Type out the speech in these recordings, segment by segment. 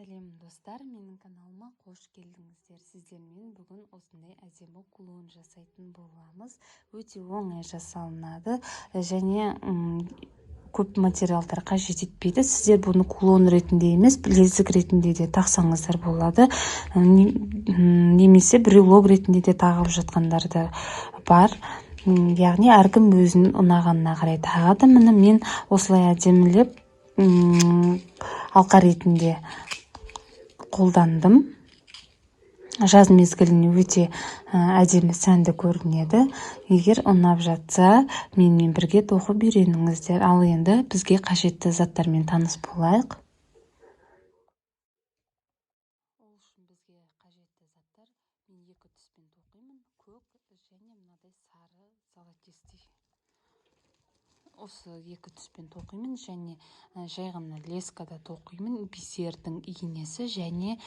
Сәлем достар, менің каналыма қош келдіңіздер. Сіздермен бүгін осындай әдемі кулон жасайтын боламыз. Өте оңай жасалынады және көп материалдар қажет етпейді. Сіздер бұны кулон ретінде емес, білезік ретінде де тақсаңыздар болады. Немесе брелок ретінде де тағып жатқандар да бар. Яғни әркім өзінің ұнағанына қарай тағады. Міне мен осылай әдемілеп алқа ретінде қолдандым. Жаз мезгіліне өте әдемі сәнді көрінеді. Егер ұнап жатса, менімен бірге тоқып үйреніңіздер. Ал енді бізге қажетті заттармен таныс болайық. Ол үшін бізге қажетті заттар: мен 2 түспен тоқимын. Көк және мынадай сары золотистый. Осы 2 түспен тоқимын және жай ғана лескада тоқимын. Бисердің иінесі және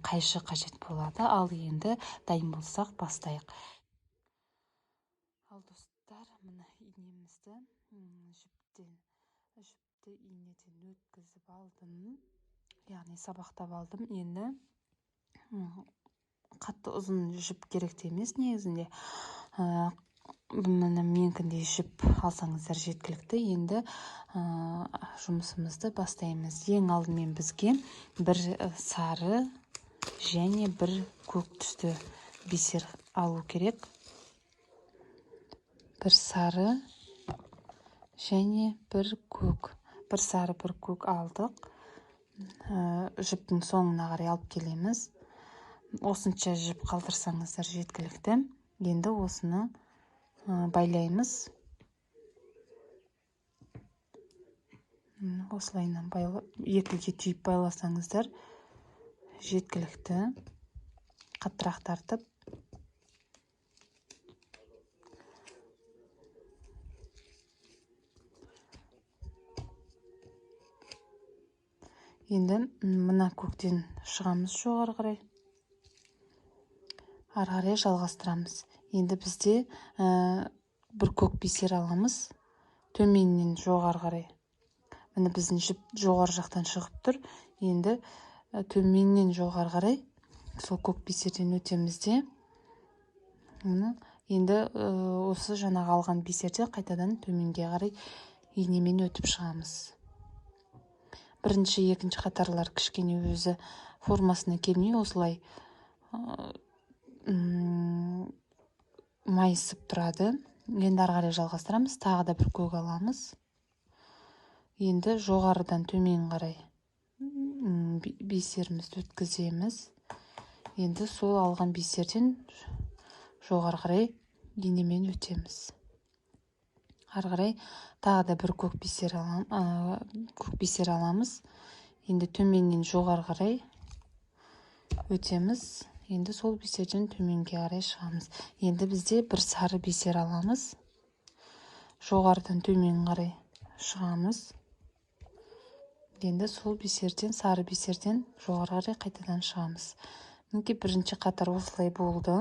қайшы қажет болады. Ал енді дайын болсақ бастайық. Ал достар, мына инемізді жіпті инеден өткізіп алдым. Яғни сабақтап алдым. Енді қатты ұзын жіп керек емес негізінде. Міне менікіндей жіп алсаңыздар жеткілікті. Енді жұмысымызды бастаймыз. Ең алдымен бізге бір сары және бір көк түсті бисер алу керек. Бір сары және бір көк. Бір сары, бір көк алдық. Жіптің соңына қарай алып келеміз. Осынша жіп қалдырсаңыздар жеткілікті. Енді осыны байлаймыз. Осылайынан екіге түйіп байласаңыздар жеткілікті. Қаттырақ тартып. Енді мына көктен шығамыз жоғары қарай. Ары қарай жалғастырамыз. Енді бізде бір көк бисер аламыз. Төменнен жоғары қарай. Міне біздің жіп жоғары жақтан шығып тұр. Енді төменнен жоғары қарай сол көк бисерден өтеміз де. Енді осы жаңағы алған бисерде қайтадан төменге қарай инемен өтіп шығамыз. Бірінші, екінші қатарлар кішкене өзі формасына келмей осылай майысып тұрады. Енді ары қарай жалғастырамыз. Тағы да бір көк аламыз. Енді жоғарыдан төмен қарай бисерімізді өткіземіз. Енді сол алған бисерден жоғары қарай инемен өтеміз. Ары қарай тағы да бір көк бисер аламыз. Енді төменнен жоғары қарай өтеміз. Енді сол бисерден төменге қарай шығамыз. Енді бізде бір сары бисер аламыз. Жоғарыдан төмен қарай шығамыз. Енді сол бисерден, сары бисерден жоғары қарай қайтадан шығамыз. Мінекей бірінші қатар осылай болды.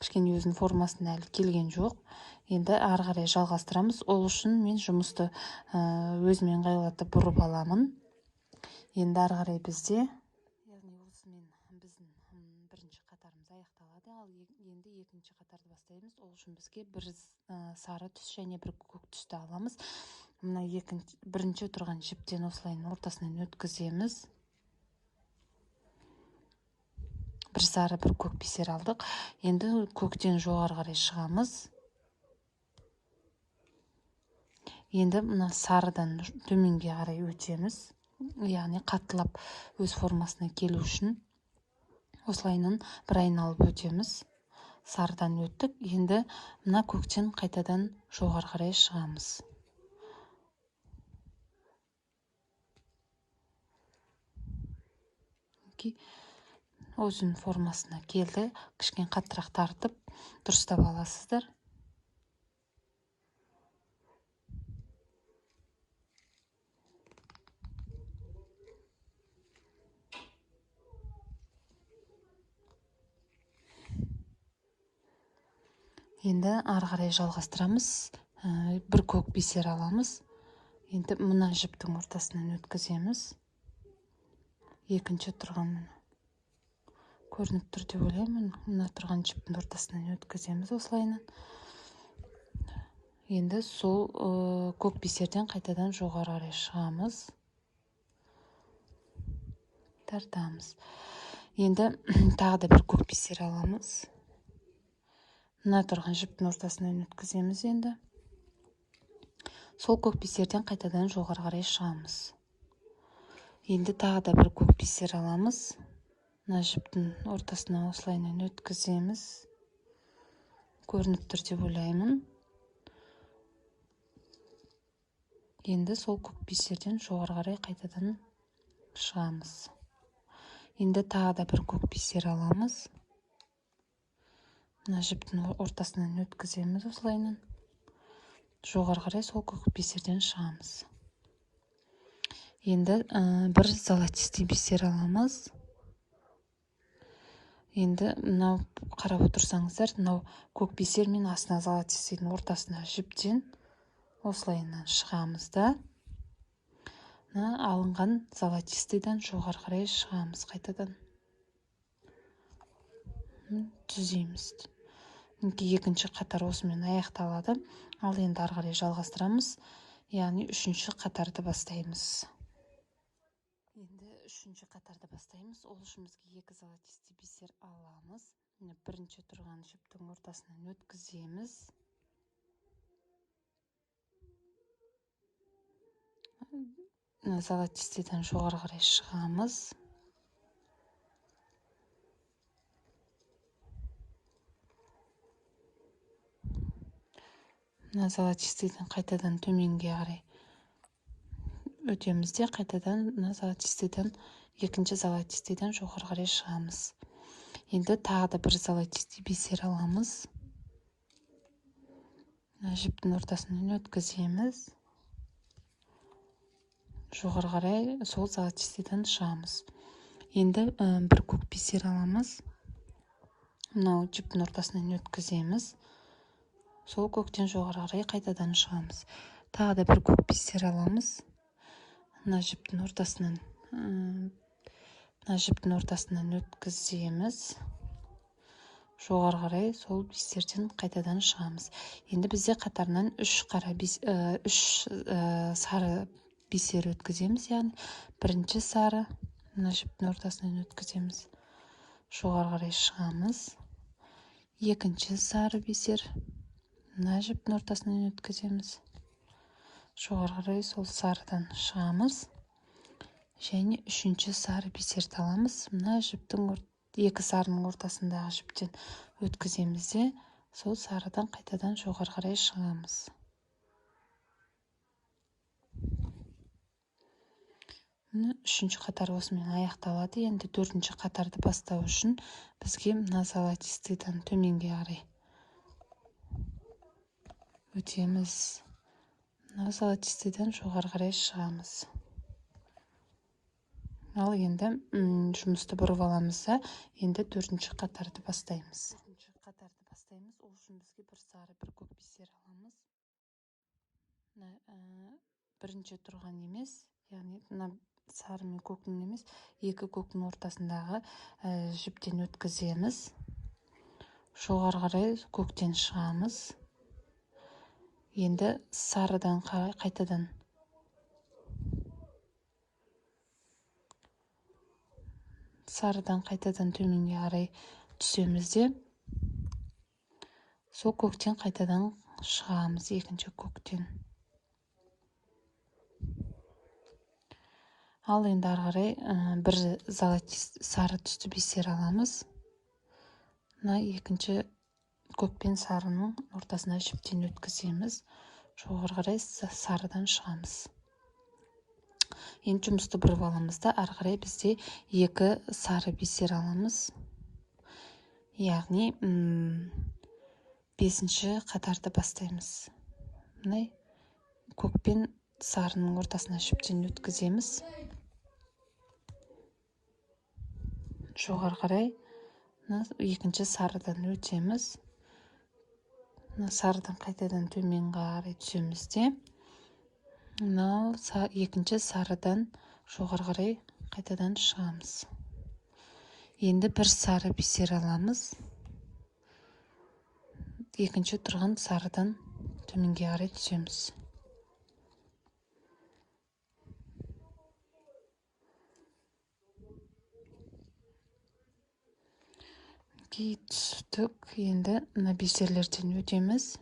Кішкене өзінің формасына әлі келген жоқ. Енді ары қарай жалғастырамыз. Ол үшін мен жұмысты өзімен ыңғайлатып бұрып аламын. Енді ары қарай бізде, яғни осымен біздің бірінші қатарымыз аяқталады. Ал енді екінші қатарды бастаймыз. Ол үшін бізге бір сары түс және бір көк түсті аламыз. Мына бірінші тұрған жіптен осылайын ортасынан өткіземіз. Бір сары, бір көк бисер алдық. Енді көктен жоғары қарай шығамыз. Енді мына сарыдан төменге қарай өтеміз. Яғни қаттылап өз формасына келу үшін осылайынан бір айналып өтеміз. Сарыдан өттік. Енді мына көктен қайтадан жоғары қарай шығамыз. Өзінің формасына келді. Кішкене қаттырақ тартып дұрыстап аласыздар. Енді ары қарай жалғастырамыз. Бір көк бисер аламыз. Енді мына жіптің ортасынан өткіземіз. екінші тұрған көрініп тұр деп ойлаймын. Мына тұрған жіптің ортасынан өткіземіз осылайынан. Енді сол көк бисерден қайтадан жоғары қарай шығамыз, тартамыз. Енді тағы да бір көк бисер аламыз. Мына тұрған жіптің ортасынан өткіземіз. Енді сол көк бисерден қайтадан жоғары қарай шығамыз. Енді тағы да бір көк бисер аламыз. Мына жіптің ортасынан осылайынан өткіземіз. Көрініп тұр деп ойлаймын. Енді сол көк бисерден жоғары қарай қайтадан шығамыз. Енді тағы да бір көк бисер аламыз. Мына жіптің ортасынан өткіземіз осылайынан. Жоғары қарай сол көк бисерден шығамыз. Енді бір золотистый бисер аламыз. Енді мынау қарап отырсаңыздар, мынау көк бисер мен астына золотистыйдың ортасына жіптен осылайынан шығамыз да, алынған золотистыйдан жоғары қарай шығамыз қайтадан. Түзейміз. Екінші қатар осымен аяқталады. Ал енді ары қарай жалғастырамыз. Яғни үшінші қатарды бастаймыз. Енді үшінші қатарды бастаймыз. Ол үшін бізге екі золотистый бисер аламыз. Бірінші тұрған жіптің ортасынан өткіземіз. Золотистыйдан жоғары қарай шығамыз. Золотистыйдан қайтадан төменге қарай өтеміз де, қайтадан золотистыйдан, екінші золотистыйдан жоғары қарай шығамыз. Енді тағы да бір золотистый бисер аламыз. Жіптің ортасынан өткіземіз. Жоғары қарай сол золотистыйдан шығамыз. Енді бір көк бисер аламыз. Мынау жіптің ортасынан өткіземіз. Сол көктен жоғары қарай қайтадан шығамыз. Тағы да бір көк бисер аламыз. Мына жіптің ортасынан өткіземіз. Жоғары қарай сол бисерден қайтадан шығамыз. Енді бізде қатарынан үш сары бисер өткіземіз. Яғни бірінші сары, мына жіптің ортасынан өткіземіз. Жоғары қарай шығамыз. Екінші сары бисер, мына жіптің ортасынан өткіземіз. Жоғары қарай сол сарыдан шығамыз. Және үшінші сары бисерді аламыз. Мына жіптің екі сарының ортасындағы жіптен өткіземіз де, сол сарыдан қайтадан жоғары қарай шығамыз. Үшінші қатар осымен аяқталады. Енді төртінші қатарды бастау үшін бізге мына золотистыйдан төменге қарай өтеміз. Мына золотистыйдан жоғары қарай шығамыз. Ал енді жұмысты бұрып аламыз да, енді төртінші қатарды бастаймыз. Ол үшін бізге бір сары, бір көк бисер аламыз. Бірінші тұрған емес, яғни сары мен көктің емес, екі көктің ортасындағы жіптен өткіземіз. Жоғары қарай көктен шығамыз. Енді сарыдан қайтадан төменге қарай түсеміз де, сол көктен қайтадан шығамыз, екінші көктен. Ал енді ары қарай бір сары түсті бисер аламыз. Екінші көк пен сарының ортасына жіптен өткіземіз. Жоғары қарай сарыдан шығамыз. Енді жұмысты бұрып аламыз да, ары қарай бізде екі сары бисер аламыз. Яғни бесінші қатарды бастаймыз. Көк пен сарының ортасына жіптен өткіземіз. Жоғары қарай екінші сарыдан өтеміз. Сарыдан қайтадан төменге қарай түсеміз де, екінші сарыдан жоғары қарай қайтадан шығамыз. Енді бір сары бисер аламыз. Екінші тұрған сарыдан төменге қарай түсеміз. Түстік. Енді мына бисерлерден өтеміз.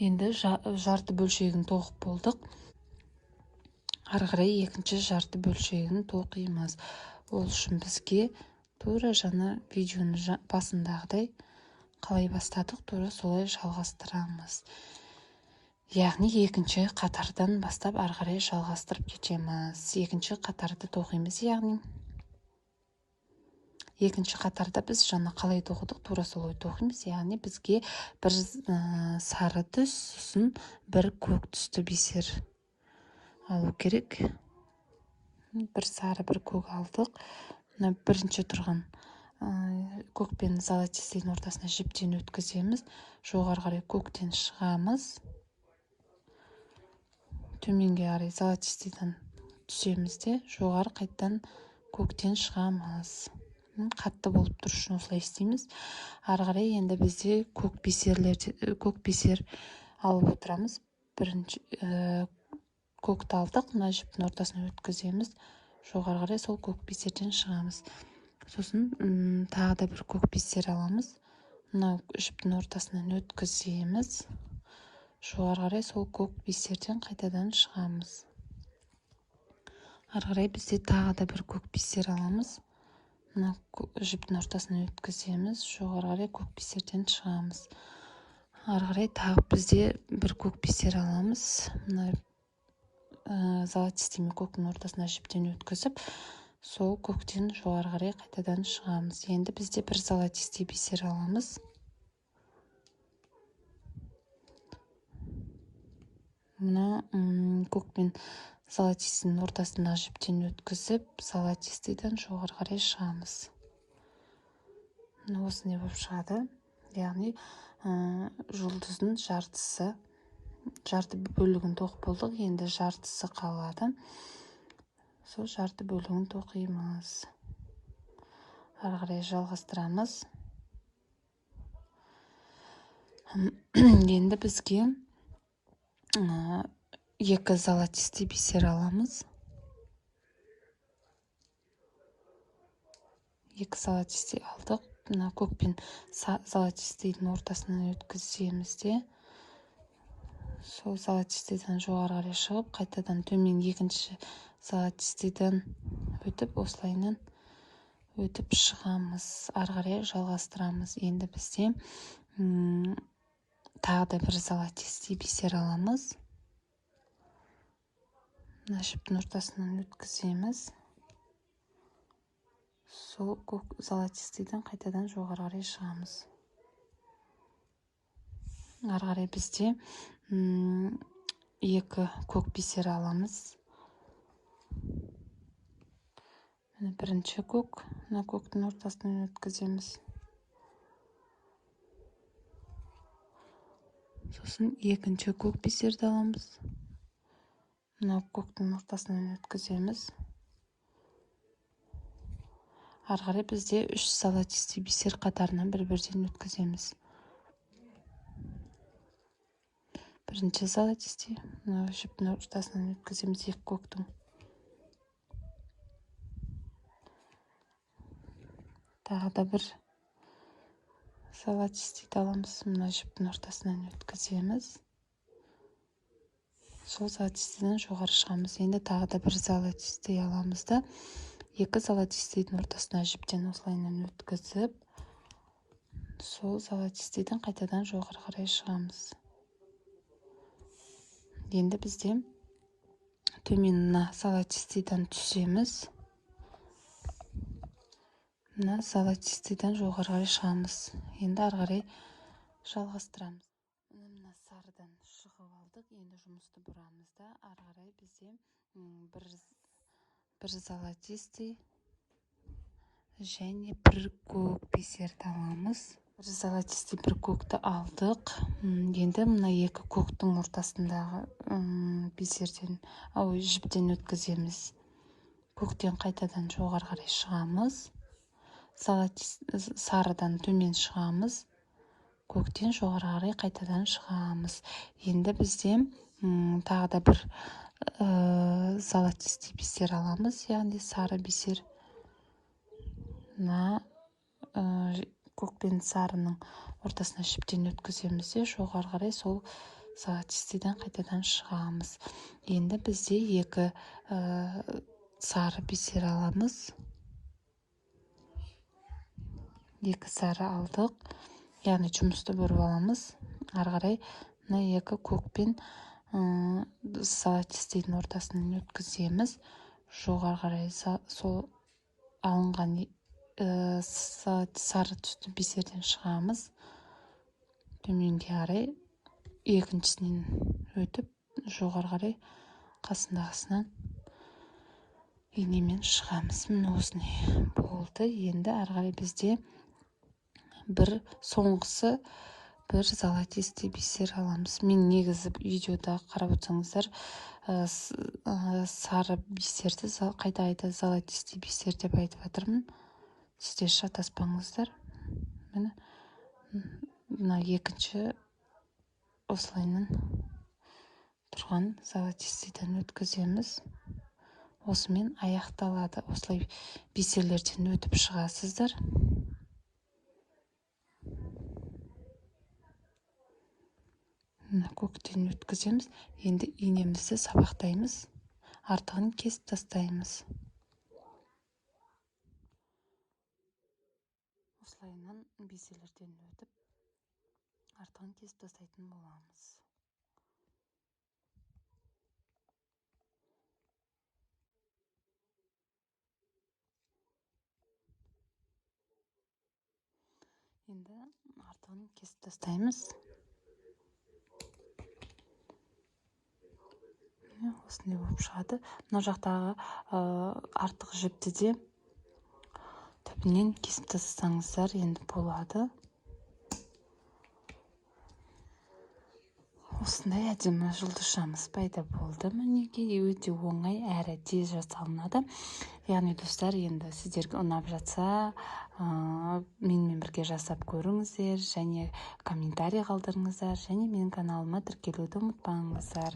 Енді жарты бөлшегін тоқып болдық. Ары қарай екінші жарты бөлшегін тоқимыз. Ол үшін бізге тура жаңа видеоны басындағыдай қалай бастадық, тура солай жалғастырамыз. Яғни екінші қатардан бастап ары қарай жалғастырып кетеміз. Екінші қатарды тоқимыз, яғни екінші қатарда біз жаңа қалай тоқыдық, тура солай тоқимыз. Яғни бізге бір сары түс, сосын бір көк түсті бисер алу керек. Бір сары, бір көк алдық. Мына бірінші тұрған көк пен золотистыйдың ортасына жіптен өткіземіз. Жоғары қарай көктен шығамыз. Төменге қарай золотистыйдан түсеміз де, жоғары қайттан көктен шығамыз. Қатты болып тұр үшін осылай істейміз. Ары қарай енді бізде көк бисер алып отырамыз. Бірінші көкті алдық, мына жіптің ортасына өткіземіз. Жоғары қарай сол көк бисерден шығамыз. Сосын тағы да бір көк бисер аламыз. Мына жіптің ортасынан өткіземіз. Жоғары қарай сол көк бисерден қайтадан шығамыз. Ары қарай бізде тағы да бір көк бисер аламыз. Мына жіптің ортасынан өткіземіз. Жоғары қарай көк бисерден шығамыз. Ары қарай тағы бізде бір көк бисер аламыз. Мына золотистый мен көктің ортасына жіптен өткізіп, сол көктен жоғары қарай қайтадан шығамыз. Енді бізде бір золотистый бисер аламыз. Мына көк пен золотистыйдың ортасына жіптен өткізіп, золотистыйдан жоғары қарай шығамыз. Мына осындай болып шығады. Яғни жұлдыздың жартысы, жарты бөлігін тоқып болдық, енді жартысы қалады. Сол жарты бөлігін тоқимыз. Ары қарай жалғастырамыз. Енді бізге екі золотистый бисер аламыз. Екі золотистый алдық. Мына көк пен золотистыйдың ортасынан өткіземіз де, сол золотистыйдан жоғары қарай шығып, қайтадан төмен екінші золотистыйдан өтіп, осылайынан өтіп шығамыз. Ары қарай жалғастырамыз. Енді бізде тағы да бір золотистый бисер аламыз. Мына жіптің ортасынан өткіземіз. Сол көк золотистыйдан қайтадан жоғары қарай шығамыз. Ары қарай бізде екі көк бисер аламыз. Бірінші көк, мына көктің ортасынан өткіземіз. Сосын екінші көк бисерді аламыз. Мына көктің ортасынан өткіземіз. Ары қарай бізде үш золотистый бисер қатарынан бір-бірден өткіземіз. Бірінші золотистый, мына жіптің ортасынан өткіземіз екі көктің. Тағы да бір золотистыйды аламыз, мына жіптің ортасынан өткіземіз. Сол золотистыйдан жоғары шығамыз. Енді тағы да бір золотистый аламыз да, екі золотистыйдың ортасына жіптен осылайынан өткізіп, сол золотистыйдан қайтадан жоғары қарай шығамыз. Енді бізде төмен мына золотистыйдан түсеміз. Мына золотистыйдан жоғары қарай шығамыз. Енді ары қарай жалғастырамыз. Мына сарыдан шығып алдық. Енді жұмысты бұрамыз да, ары қарай бізде бір золотистый және бір көк бисерді аламыз. золотистый бір көкті алдық. Енді мына екі көктің ортасындағы бисерден, жіптен өткіземіз. Көктен қайтадан жоғары қарай шығамыз. Сарыдан төмен шығамыз. Көктен жоғары қарай қайтадан шығамыз. Енді бізде тағы да бір золотистый бисер аламыз, яғни сары бисер. Көк пен сарының ортасына жіптен өткіземіз де жоғары қарай сол золотистыйдан қайтадан шығамыз. Енді бізде екі сары бисер аламыз. Екі сары алдық, яғни жұмысты бөліп аламыз. Ары қарай мына екі көк пен золотистыйдың ортасынан өткіземіз. Жоғары қарай сол алынған сары түсті бисерден шығамыз. Төменге қарай екіншісінен өтіп, жоғары қарай қасындағысынан инемен шығамыз. Міне осындай болды. Енді ары қарай бізде соңғысы бір золотистый бисер аламыз. Мен негізі видеода қарап отырсаңыздар, сары бисерді қайта золотистый бисер деп айтып жатырмын. Сіздер шатаспаңыздар. Мына екінші осылайынан тұрған золотистыйдан өткіземіз. Осымен аяқталады. Осылай бисерлерден өтіп шығасыздар. Көктен өткіземіз. Енді инемізді сабақтаймыз. Артығын кесіп тастаймыз. Осылайынан бисерлерден өтіп, артығын кесіп тастайтын боламыз. Енді артығын кесіп тастаймыз. Осындай болып шығады. Мына жақтағы артық жіпті де түбінен кесіп тастасаңыздар енді болады. Осындай әдемі жұлдызшамыз пайда болды. Мінекей өте оңай әрі тез жасалынады. Яғни достар, енді сіздерге ұнап жатса, менімен бірге жасап көріңіздер және комментарий қалдырыңыздар, және менің каналыма тіркелуді ұмытпаңыздар.